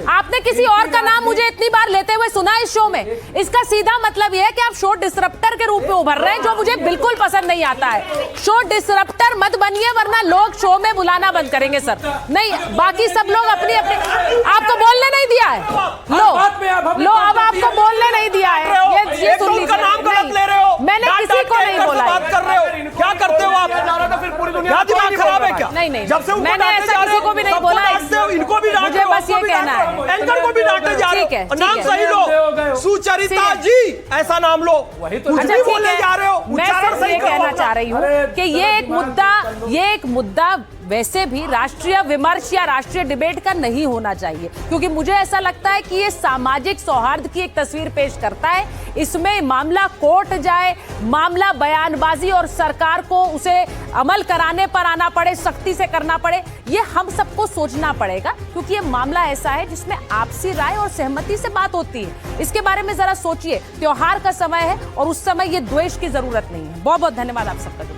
आपने किसी और का नाम मुझे इतनी बार लेते हुए सुना इस शो में, इसका सीधा मतलब यह है कि आप शो डिसरप्टर के रूप में उभर रहे हैं, जो मुझे बिल्कुल पसंद नहीं आता है। शो डिसरप्टर मत बनिए, वरना लोग शो में बुलाना बंद करेंगे सर। नहीं, बाकी सब लोग अपनी अपनी, आपको बोलने नहीं दिया है। लो अब आपको बोलने नहीं दिया है। ये सुन लीजिए,
नाम गलत ले रहे हो,
मैंने किसी को नहीं बोला।
बात कर रहे हो, क्या करते हो आप? फिर पूरी दुनिया दिमाग खराब है क्या?
नहीं,
जब से
मैंने ऐसा किसी को भी नहीं बोला।
इनको भी
मुझे बस ये कहना है,
एंकर को भी डांटे जा रहे हो। नाम सही लो, सुचरिता जी ऐसा नाम लो। कुछ भी बोलने जा रहे हो,
मैं सिर्फ ये कहना चाह रही हूँ कि ये एक मुद्दा वैसे भी राष्ट्रीय विमर्श या राष्ट्रीय डिबेट का नहीं होना चाहिए, क्योंकि मुझे ऐसा लगता है कि ये सामाजिक सौहार्द की एक तस्वीर पेश करता है। इसमें मामला कोर्ट जाए, मामला बयानबाजी और सरकार को उसे अमल कराने पर आना पड़े, सख्ती से करना पड़े, ये हम सबको सोचना पड़ेगा, क्योंकि ये मामला ऐसा है जिसमें आपसी राय और सहमति से बात होती है। इसके बारे में जरा सोचिए। त्योहार का समय है और उस समय ये द्वेष की जरूरत नहीं है। बहुत बहुत धन्यवाद आप सबका।